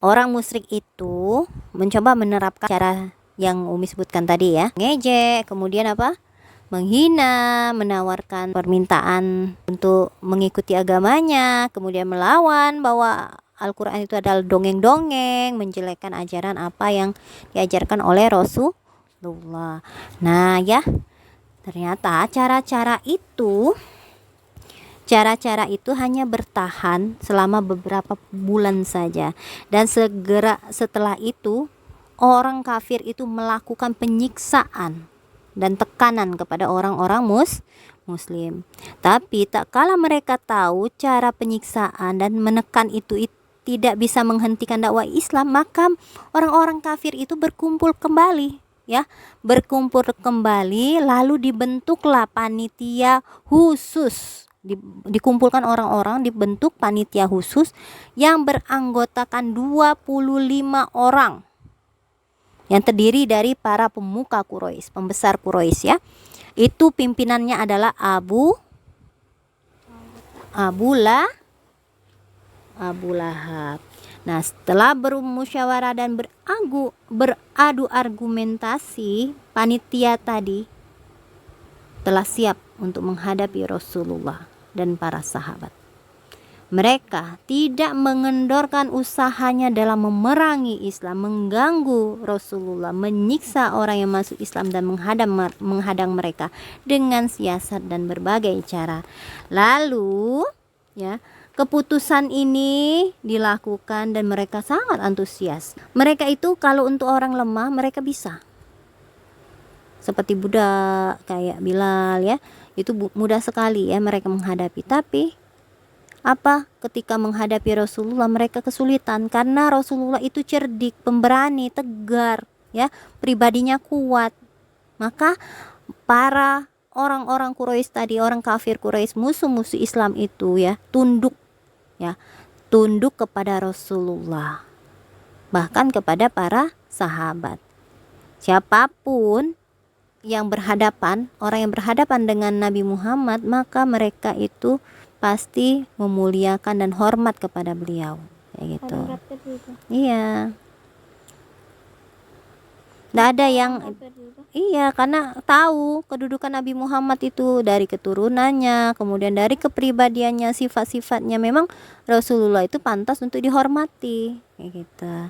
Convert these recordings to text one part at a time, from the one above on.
Orang musyrik itu mencoba menerapkan cara yang Umi sebutkan tadi ya, ngejek, kemudian apa? Menghina, menawarkan permintaan untuk mengikuti agamanya, kemudian melawan bahwa Al-Quran itu adalah dongeng-dongeng, menjelekkan ajaran apa yang diajarkan oleh Rasulullah. Nah ya, ternyata cara-cara itu hanya bertahan selama beberapa bulan saja, dan segera setelah itu orang kafir itu melakukan penyiksaan dan tekanan kepada orang-orang muslim. Tapi tak kala mereka tahu cara penyiksaan dan menekan itu tidak bisa menghentikan dakwah Islam, maka orang-orang kafir itu berkumpul kembali ya, lalu dibentuklah panitia khusus. Dikumpulkan orang-orang, dibentuk panitia khusus yang beranggotakan 25 orang yang terdiri dari para pemuka Quraisy, pembesar Quraisy ya. Itu pimpinannya adalah Abu Lahab. Nah, setelah bermusyawarah dan beradu argumentasi, panitia tadi telah siap untuk menghadapi Rasulullah dan para sahabat. Mereka tidak mengendorkan usahanya dalam memerangi Islam, mengganggu Rasulullah, menyiksa orang yang masuk Islam dan menghadang mereka dengan siasat dan berbagai cara. Lalu ya, keputusan ini dilakukan dan mereka sangat antusias. Mereka itu kalau untuk orang lemah mereka bisa, seperti budak kayak Bilal ya, itu mudah sekali ya mereka menghadapi. Tapi ketika menghadapi Rasulullah mereka kesulitan, karena Rasulullah itu cerdik, pemberani, tegar ya, pribadinya kuat. Maka para orang-orang Quraisy tadi, orang kafir Quraisy, musuh-musuh Islam itu ya, tunduk kepada Rasulullah, bahkan kepada para sahabat. Siapapun orang yang berhadapan dengan Nabi Muhammad, maka mereka itu pasti memuliakan dan hormat kepada beliau, kayak gitu. Iya. Nggak ada yang karena tahu kedudukan Nabi Muhammad itu dari keturunannya, kemudian dari kepribadiannya, sifat-sifatnya, memang Rasulullah itu pantas untuk dihormati, kayak gitu.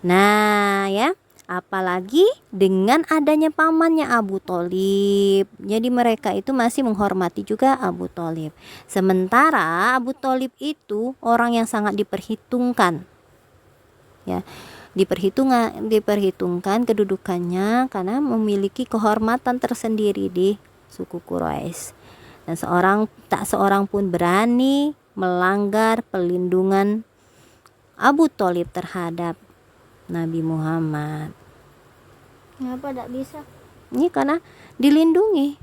Nah ya, apalagi dengan adanya pamannya Abu Thalib, jadi mereka itu masih menghormati juga Abu Thalib. Sementara Abu Thalib itu orang yang sangat diperhitungkan ya, diperhitungkan kedudukannya karena memiliki kehormatan tersendiri di suku Quraisy, dan tak seorang pun berani melanggar pelindungan Abu Thalib terhadap Nabi Muhammad. Kenapa tidak bisa? Ini karena dilindungi,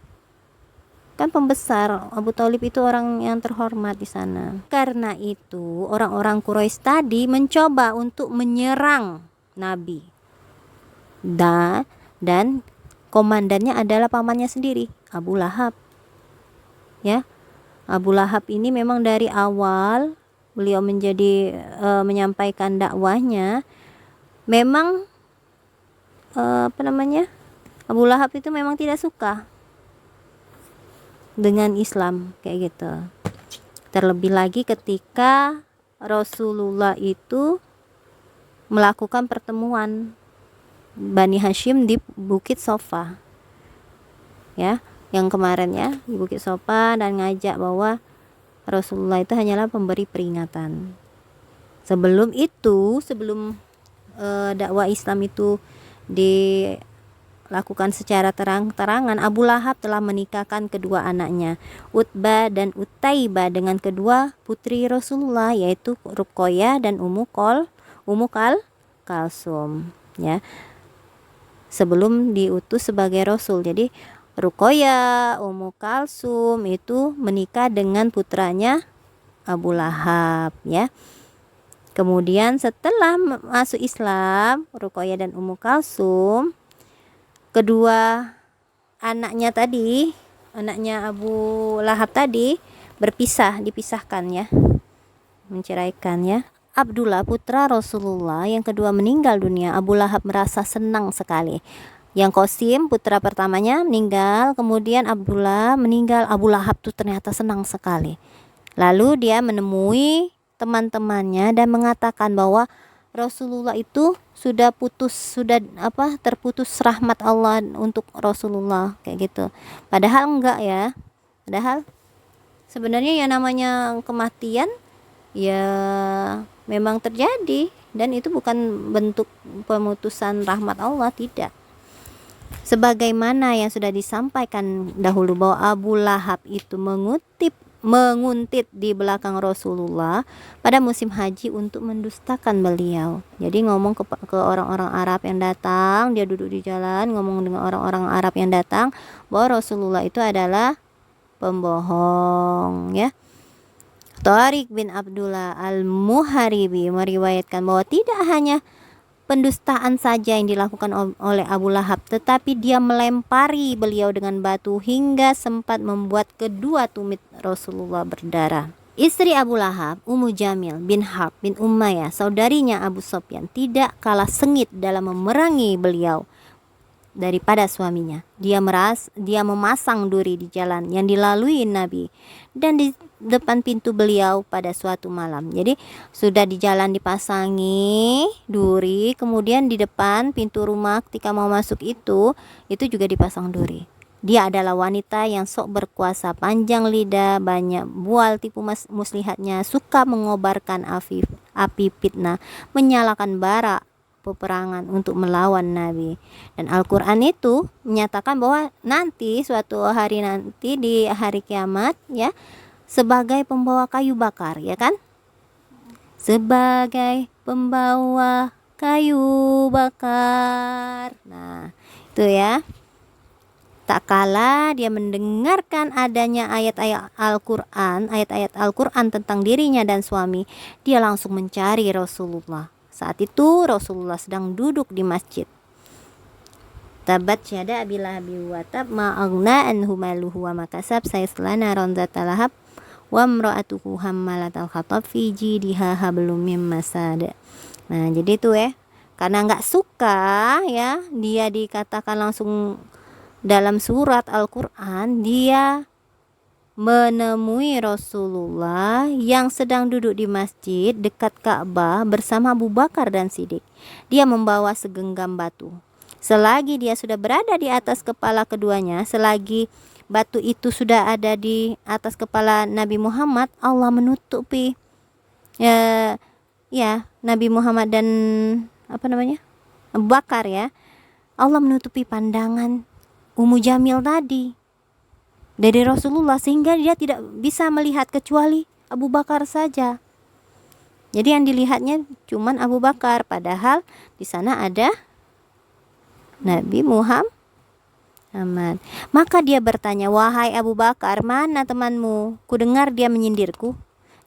kan pembesar. Abu Thalib itu orang yang terhormat di sana. Karena itu orang-orang Quraisy tadi mencoba untuk menyerang Nabi, dan komandannya adalah pamannya sendiri, Abu Lahab ya. Abu Lahab ini memang dari awal beliau menyampaikan dakwahnya, memang Abu Lahab itu memang tidak suka dengan Islam, kayak gitu. Terlebih lagi ketika Rasulullah itu melakukan pertemuan Bani Hashim di Bukit Sofa ya, yang kemarin ya, di Bukit Sofa, dan ngajak bahwa Rasulullah itu hanyalah pemberi peringatan. Sebelum dakwah Islam itu dilakukan secara terang-terangan, Abu Lahab telah menikahkan kedua anaknya, Utbah dan Utaibah, dengan kedua putri Rasulullah, yaitu Ruqayyah dan Ummu Kalsum ya, sebelum diutus sebagai Rasul. Jadi Ruqayyah, Ummu Kalsum itu menikah dengan putranya Abu Lahab ya. Kemudian setelah masuk Islam, Ruqayyah dan Ummu Kalsum, kedua anaknya Abu Lahab tadi dipisahkan ya, menceraikan ya. Abdullah putra Rasulullah yang kedua meninggal dunia, Abu Lahab merasa senang sekali. Yang Qasim putra pertamanya meninggal, kemudian Abdullah meninggal, Abu Lahab tuh ternyata senang sekali. Lalu dia menemui teman-temannya dan mengatakan bahwa Rasulullah itu sudah terputus rahmat Allah untuk Rasulullah, kayak gitu. Padahal enggak ya. Padahal sebenarnya yang namanya kematian ya memang terjadi, dan itu bukan bentuk pemutusan rahmat Allah, tidak. Sebagaimana yang sudah disampaikan dahulu bahwa Abu Lahab itu menguntit di belakang Rasulullah pada musim haji untuk mendustakan beliau. Jadi ngomong ke orang-orang Arab yang datang, dia duduk di jalan ngomong dengan orang-orang Arab yang datang bahwa Rasulullah itu adalah pembohong, ya. Tariq bin Abdullah al-Muharibi meriwayatkan bahwa tidak hanya pendustaan saja yang dilakukan oleh Abu Lahab, tetapi dia melempari beliau dengan batu hingga sempat membuat kedua tumit Rasulullah berdarah. Istri Abu Lahab, Ummu Jamil bin Harb bin Umayyah, saudarinya Abu Sufyan, tidak kalah sengit dalam memerangi beliau daripada suaminya. Dia memasang duri di jalan yang dilalui Nabi dan di depan pintu beliau pada suatu malam. Jadi sudah di jalan dipasangi duri, kemudian di depan pintu rumah ketika mau masuk itu juga dipasang duri. Dia adalah wanita yang sok berkuasa, panjang lidah, banyak bual tipu muslihatnya, suka mengobarkan api fitnah, menyalakan bara peperangan untuk melawan Nabi. Dan Al-Quran itu menyatakan bahwa nanti suatu hari nanti di hari kiamat, ya, sebagai pembawa kayu bakar, ya kan, sebagai pembawa kayu bakar. Nah itu ya, tak kala dia mendengarkan adanya ayat-ayat Al-Quran tentang dirinya dan suami, dia langsung mencari Rasulullah. Saat itu Rasulullah sedang duduk di masjid. Tabat syada Abi Lahab wa tab ma aghna anhu maluhu wa makasab sayasla naran dzata lahab wa imra'atuhu hammalatal hatab fi jidha hablum mim masad. Nah, jadi itu ya, karena enggak suka ya dia dikatakan langsung dalam surat Al-Quran, dia menemui Rasulullah yang sedang duduk di masjid dekat Ka'bah bersama Abu Bakar dan Siddiq. Dia membawa segenggam batu. Selagi dia sudah berada di atas kepala keduanya, selagi batu itu sudah ada di atas kepala Nabi Muhammad, Allah menutupi Nabi Muhammad dan Abu Bakar, ya. Allah menutupi pandangan Ummu Jamil tadi dari Rasulullah, sehingga dia tidak bisa melihat kecuali Abu Bakar saja. Jadi yang dilihatnya cuman Abu Bakar, padahal di sana ada Nabi Muhammad. Maka dia bertanya, "Wahai Abu Bakar, mana temanmu? Kudengar dia menyindirku.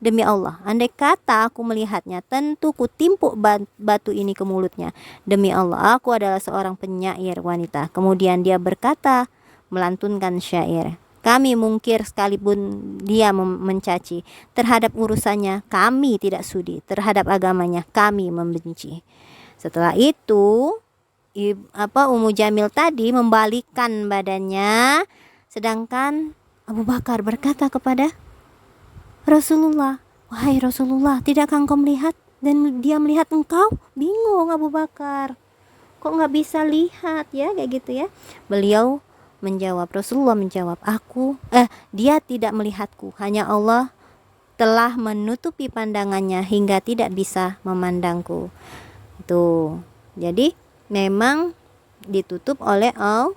Demi Allah, andai kata aku melihatnya, tentu ku timpuk batu ini ke mulutnya. Demi Allah, aku adalah seorang penyair wanita." Kemudian dia berkata, melantunkan syair, "Kami mungkir sekalipun dia mencaci. Terhadap urusannya kami tidak sudi, terhadap agamanya kami membenci." Setelah itu Ummu Jamil tadi membalikkan badannya, sedangkan Abu Bakar berkata kepada Rasulullah, "Wahai Rasulullah, tidakkah engkau melihat?" Dan dia melihat engkau. Bingung Abu Bakar, kok nggak bisa lihat ya, kayak gitu ya. Rasulullah menjawab, dia tidak melihatku, hanya Allah telah menutupi pandangannya hingga tidak bisa memandangku. Tuh, jadi memang ditutup oleh Allah.